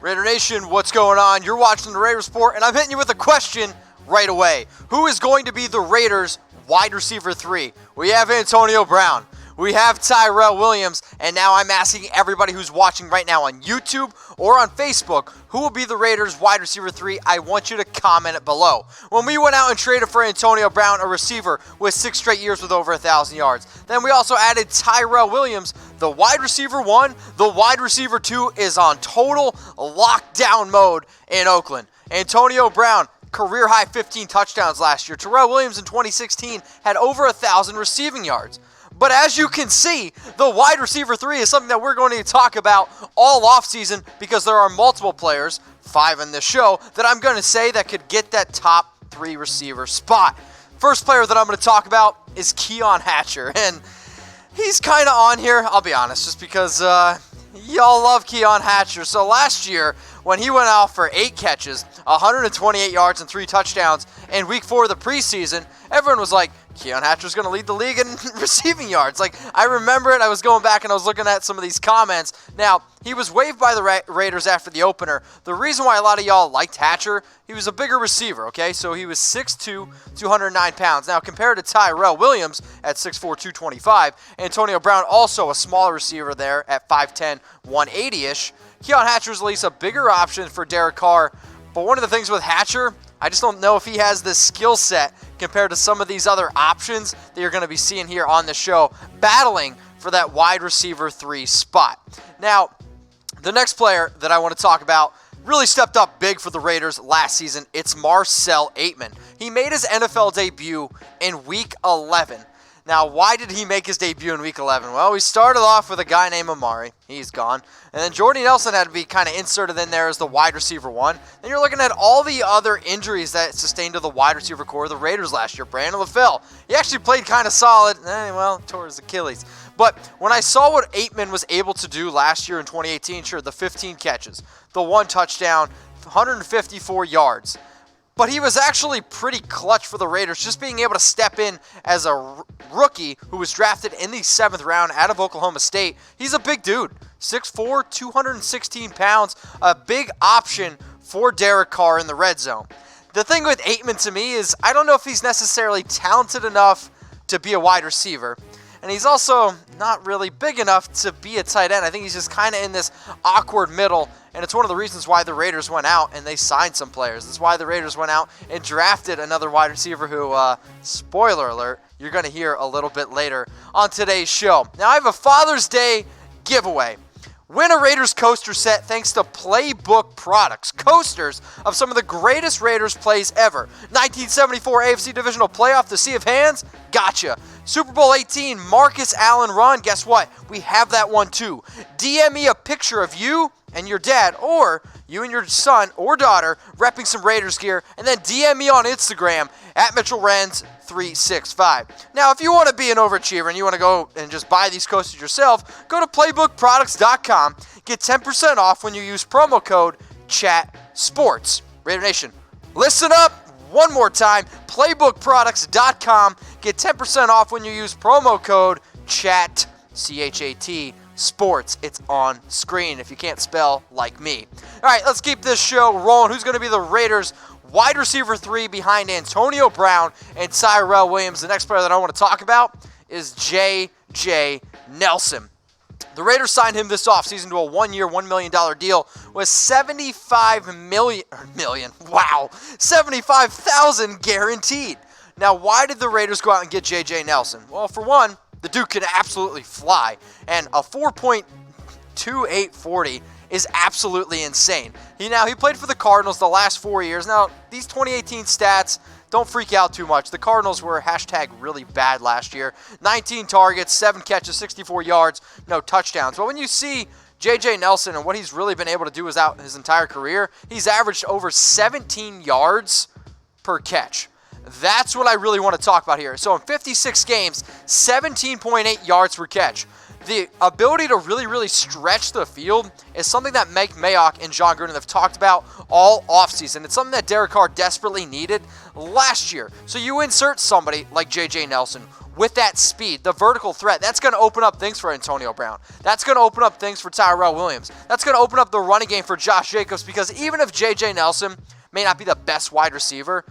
Raider Nation, what's going on? You're watching the Raiders Report, and I'm hitting you with a question right away. Who is going to be the Raiders wide receiver 3? We have Antonio Brown. We have Tyrell Williams, and now I'm asking everybody who's watching right now on YouTube or on Facebook, who will be the Raiders wide receiver 3? I want you to comment it below. When we went out and traded for Antonio Brown, a receiver with 6 straight years with over 1,000 yards, then we also added Tyrell Williams, the wide receiver 1. The wide receiver 2 is on total lockdown mode in Oakland. Antonio Brown, career high 15 touchdowns last year. Tyrell Williams in 2016 had over 1,000 receiving yards. But as you can see, the wide receiver 3 is something that we're going to talk about all offseason because there are multiple players, 5 in this show, that I'm going to say that could get that top 3 receiver spot. First player that I'm going to talk about is Keon Hatcher, and he's kind of on here, I'll be honest, just because y'all love Keon Hatcher. So last year, when he went out for 8 catches, 128 yards and 3 touchdowns in week 4 of the preseason, everyone was like, Keon Hatcher's going to lead the league in receiving yards. Like, I remember it. I was going back and I was looking at some of these comments. Now, he was waived by the Raiders after the opener. The reason why a lot of y'all liked Hatcher, he was a bigger receiver, okay? So he was 6'2", 209 pounds. Now, compared to Tyrell Williams at 6'4", 225, Antonio Brown also a smaller receiver there at 5'10", 180-ish. Keon Hatcher's at least a bigger option for Derek Carr. But one of the things with Hatcher, I just don't know if he has the skill set compared to some of these other options that you're going to be seeing here on the show, battling for that wide receiver 3 spot. Now, the next player that I want to talk about really stepped up big for the Raiders last season. It's Marcell Ateman. He made his NFL debut in Week 11. Now, why did he make his debut in Week 11? Well, we started off with a guy named Amari. He's gone. And then Jordy Nelson had to be kind of inserted in there as the wide receiver 1. Then you're looking at all the other injuries that sustained to the wide receiver core of the Raiders last year. Brandon LaFell, he actually played kind of solid. Tore his Achilles. But when I saw what Ateman was able to do last year in 2018, sure, the 15 catches, the 1 touchdown, 154 yards. But he was actually pretty clutch for the Raiders, just being able to step in as a rookie who was drafted in the 7th round out of Oklahoma State. He's a big dude, 6'4", 216 pounds, a big option for Derek Carr in the red zone. The thing with Ateman to me is I don't know if he's necessarily talented enough to be a wide receiver. And he's also not really big enough to be a tight end. I think he's just kind of in this awkward middle, and it's one of the reasons why the Raiders went out and they signed some players. That's why the Raiders went out and drafted another wide receiver who, spoiler alert, you're going to hear a little bit later on today's show. Now, I have a Father's Day giveaway. Win a Raiders coaster set thanks to Playbook Products. Coasters of some of the greatest Raiders plays ever. 1974 AFC Divisional Playoff, the Sea of Hands, gotcha. Super Bowl 18, Marcus Allen run, guess what? We have that one too. DM me a picture of you and your dad, or you and your son or daughter repping some Raiders gear, and then DM me on Instagram at MitchellRenz365. Now, if you want to be an overachiever and you want to go and just buy these coasters yourself, go to playbookproducts.com. Get 10% off when you use promo code CHATSPORTS. Raider Nation, listen up one more time. Playbookproducts.com. Get 10% off when you use promo code CHAT, C-H-A-T, sports. It's on screen if you can't spell like me. All right, let's keep this show rolling. Who's going to be the Raiders wide receiver 3 behind Antonio Brown and Tyrell Williams? The next player that I want to talk about is J.J. Nelson. The Raiders signed him this offseason to a 1-year, $1 million deal with $75,000 guaranteed. Now, why did the Raiders go out and get J.J. Nelson? Well, for one, the dude can absolutely fly, and a 4.2840 is absolutely insane. He played for the Cardinals the last 4 years. Now, these 2018 stats, don't freak out too much. The Cardinals were #really bad last year. 19 targets, 7 catches, 64 yards, no touchdowns. But when you see J.J. Nelson and what he's really been able to do out his entire career, he's averaged over 17 yards per catch. That's what I really want to talk about here. So in 56 games, 17.8 yards per catch. The ability to really stretch the field is something that Mike Mayock and Jon Gruden have talked about all offseason. It's something that Derek Carr desperately needed last year. So you insert somebody like J.J. Nelson with that speed, the vertical threat, that's going to open up things for Antonio Brown. That's going to open up things for Tyrell Williams. That's going to open up the running game for Josh Jacobs, because even if J.J. Nelson may not be the best wide receiver,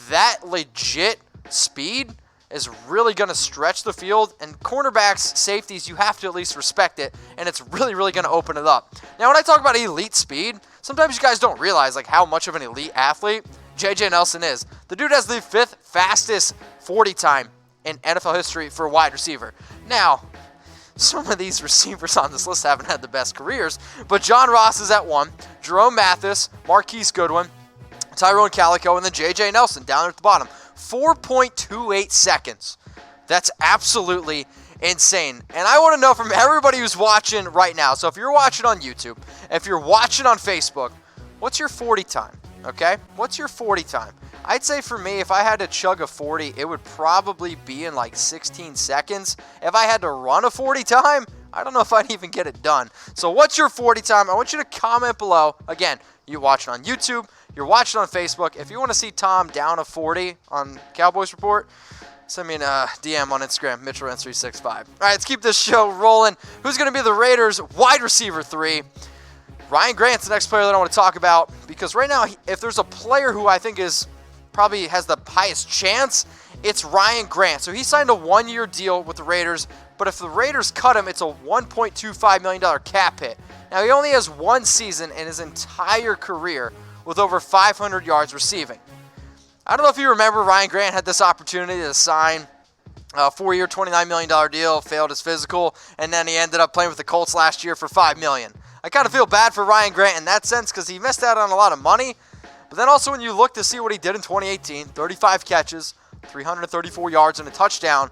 that legit speed is really going to stretch the field, and cornerbacks, safeties, you have to at least respect it, and it's really going to open it up. Now, when I talk about elite speed, sometimes you guys don't realize like how much of an elite athlete J.J. Nelson is. The dude has the 5th fastest 40 time in NFL history for a wide receiver. Now, some of these receivers on this list haven't had the best careers, but John Ross is at 1, Jerome Mathis, Marquise Goodwin, Tyrone Calico, and then J.J. Nelson down there at the bottom. 4.28 seconds. That's absolutely insane. And I want to know from everybody who's watching right now, so if you're watching on YouTube, if you're watching on Facebook, what's your 40 time? Okay? What's your 40 time? I'd say for me, if I had to chug a 40, it would probably be in like 16 seconds. If I had to run a 40 time, I don't know if I'd even get it done. So what's your 40 time? I want you to comment below. Again, you watching on YouTube, you're watching on Facebook. If you want to see Tom down a 40 on Cowboys Report, send me a DM on Instagram, MitchellRenz365. All right, let's keep this show rolling. Who's going to be the Raiders' wide receiver 3? Ryan Grant's the next player that I want to talk about, because right now, if there's a player who I think is probably has the highest chance, it's Ryan Grant. So he signed a 1-year deal with the Raiders, but if the Raiders cut him, it's a $1.25 million cap hit. Now, he only has 1 season in his entire career with over 500 yards receiving. I don't know if you remember, Ryan Grant had this opportunity to sign a 4-year, $29 million deal, failed his physical, and then he ended up playing with the Colts last year for $5 million. I kind of feel bad for Ryan Grant in that sense, because he missed out on a lot of money. But then also when you look to see what he did in 2018, 35 catches, 334 yards, and a touchdown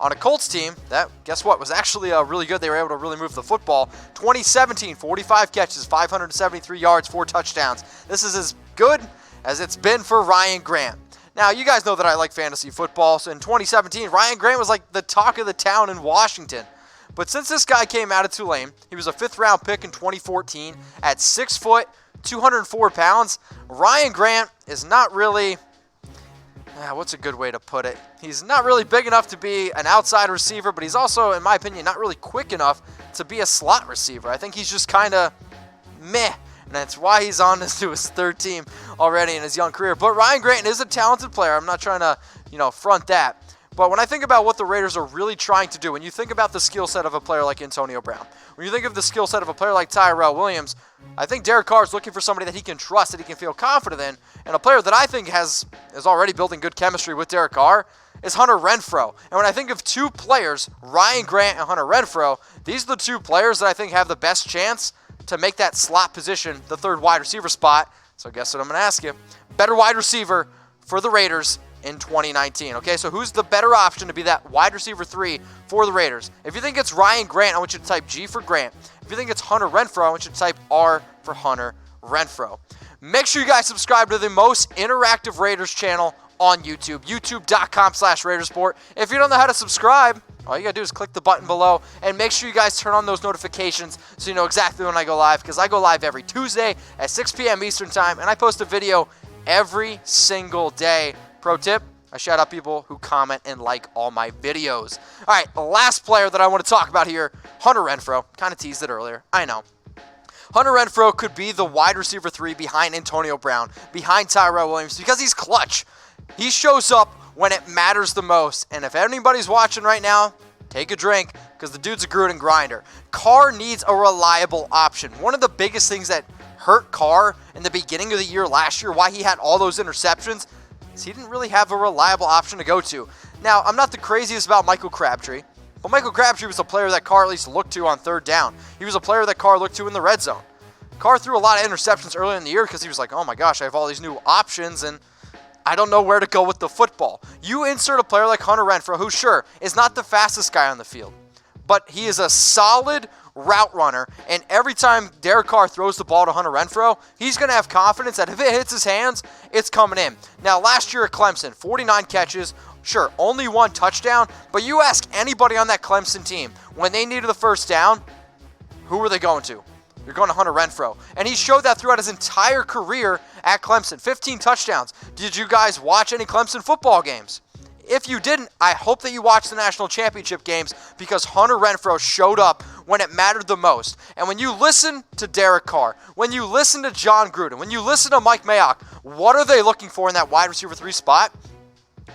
on a Colts team that, guess what, was actually really good. They were able to really move the football. 2017, 45 catches, 573 yards, 4 touchdowns. This is as good as it's been for Ryan Grant. Now, you guys know that I like fantasy football. So in 2017, Ryan Grant was like the talk of the town in Washington. But since this guy came out of Tulane, he was a 5th-round pick in 2014 at 6 foot, 204 pounds. Ryan Grant is not really... what's a good way to put it? He's not really big enough to be an outside receiver, but he's also, in my opinion, not really quick enough to be a slot receiver. I think he's just kind of meh, and that's why he's on to his 3rd team already in his young career. But Ryan Grant is a talented player. I'm not trying to, front that. But when I think about what the Raiders are really trying to do, when you think about the skill set of a player like Antonio Brown, when you think of the skill set of a player like Tyrell Williams, I think Derek Carr is looking for somebody that he can trust, that he can feel confident in, and a player that I think is already building good chemistry with Derek Carr is Hunter Renfrow. And when I think of 2 players, Ryan Grant and Hunter Renfrow, these are the 2 players that I think have the best chance to make that slot position the 3rd wide receiver spot. So guess what I'm going to ask you? Better wide receiver for the Raiders in 2019. Okay, so who's the better option to be that wide receiver 3 for the Raiders? If you think it's Ryan Grant, I want you to type G for Grant. If you think it's Hunter Renfrow, I want you to type R for Hunter Renfrow. Make sure you guys subscribe to the most interactive Raiders channel on YouTube, youtube.com/Raidersport. If you don't know how to subscribe, all you got to do is click the button below, and make sure you guys turn on those notifications so you know exactly when I go live, because I go live every Tuesday at 6 p.m. Eastern Time, and I post a video every single day. Pro tip, I shout out people who comment and like all my videos. All right, the last player that I want to talk about here, Hunter Renfrow. Kind of teased it earlier, I know. Hunter Renfrow could be the wide receiver 3 behind Antonio Brown, behind Tyrell Williams, because he's clutch. He shows up when it matters the most. And if anybody's watching right now, take a drink, because the dude's a Gruden grinder. Carr needs a reliable option. One of the biggest things that hurt Carr in the beginning of the year last year, why he had all those interceptions, is he didn't really have a reliable option to go to. Now, I'm not the craziest about Michael Crabtree, but Michael Crabtree was a player that Carr at least looked to on 3rd down. He was a player that Carr looked to in the red zone. Carr threw a lot of interceptions early in the year because he was like, oh my gosh, I have all these new options and I don't know where to go with the football. You insert a player like Hunter Renfrow, who sure is not the fastest guy on the field, but he is a solid route runner, and every time Derek Carr throws the ball to Hunter Renfrow, he's going to have confidence that if it hits his hands, it's coming in. Now, last year at Clemson, 49 catches, Sure, only 1 touchdown, but you ask anybody on that Clemson team, when they needed the first down, who were they going to? You're going to Hunter Renfrow. And he showed that throughout his entire career at Clemson. 15 touchdowns. Did you guys watch any Clemson football games? If you didn't, I hope that you watched the national championship games because Hunter Renfrow showed up when it mattered the most. And when you listen to Derek Carr, when you listen to Jon Gruden, when you listen to Mike Mayock, what are they looking for in that wide receiver 3 spot?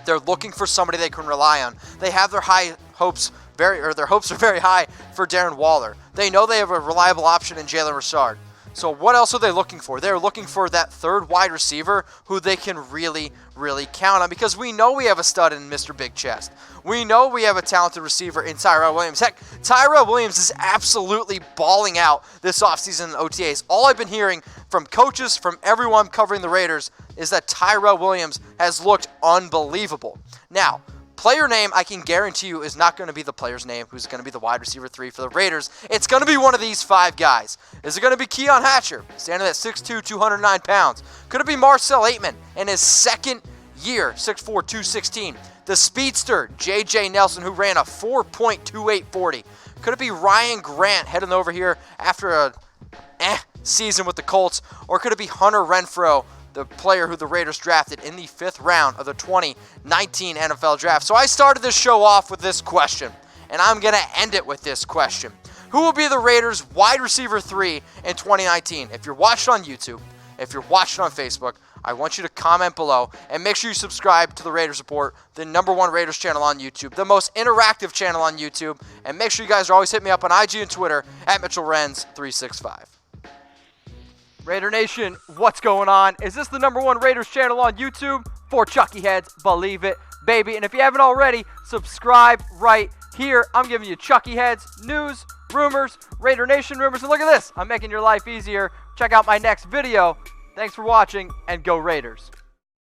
They're looking for somebody they can rely on. They have their hopes are very high for Darren Waller. They know they have a reliable option in Jalen Richard. So what else are they looking for? They're looking for that third wide receiver who they can really, really count on because we know we have a stud in Mr. Big Chest. We know we have a talented receiver in Tyrell Williams. Heck, Tyrell Williams is absolutely balling out this offseason in OTAs. All I've been hearing from coaches, from everyone covering the Raiders, is that Tyrell Williams has looked unbelievable. Now, player name, I can guarantee you, is not going to be the player's name who's going to be the wide receiver 3 for the Raiders. It's going to be one of these 5 guys. Is it going to be Keon Hatcher, standing at 6'2", 209 pounds? Could it be Marcell Ateman in his second year, 6'4", 216? The speedster, J.J. Nelson, who ran a 4.2840. Could it be Ryan Grant heading over here after a season with the Colts? Or could it be Hunter Renfrow, the player who the Raiders drafted in the 5th round of the 2019 NFL Draft? So I started this show off with this question, and I'm going to end it with this question. Who will be the Raiders' wide receiver 3 in 2019? If you're watching on YouTube, if you're watching on Facebook, I want you to comment below and make sure you subscribe to the Raiders Report, the #1 Raiders channel on YouTube, the most interactive channel on YouTube, and make sure you guys are always hitting me up on IG and Twitter at MitchellRenz365. Raider Nation, what's going on? Is this the #1 Raiders channel on YouTube? For Chucky Heads, believe it, baby. And if you haven't already, subscribe right here. I'm giving you Chucky Heads, news, rumors, Raider Nation rumors. And look at this, I'm making your life easier. Check out my next video. Thanks for watching, and go Raiders.